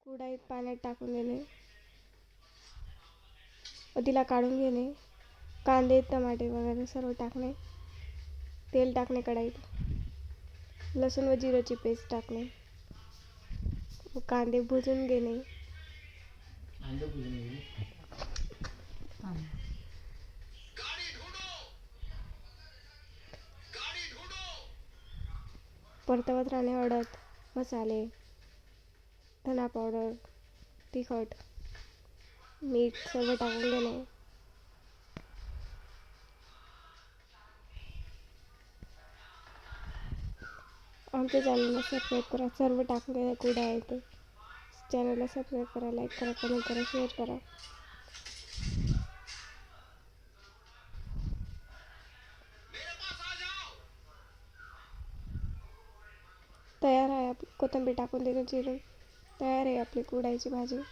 कुडाईत पाण्यात टाकून देणे व तिला काढून घेणे. कांदे टमाटे वगैरे सर्व टाकणे. तेल टाकणे कढईत. लसूण व जिऱ्याची पेस्ट टाकणे व कांदे भुजून घेणे. परतवत राहणे. हळद मसाले धना पावडर तिखट मीठ सर्व टाकून घेणे. आमच्या चॅनलला सबस्क्राईब करा. सर्व टाकून घ्या. कुठे आहे ते चॅनलला सबस्क्राईब करा, लाईक करा, कमेंट करा, शेअर करा. तयार आहे. कोथिंबीर टाकून देणे चिरून. तयार आहे आपली कुडाळीची भाजी.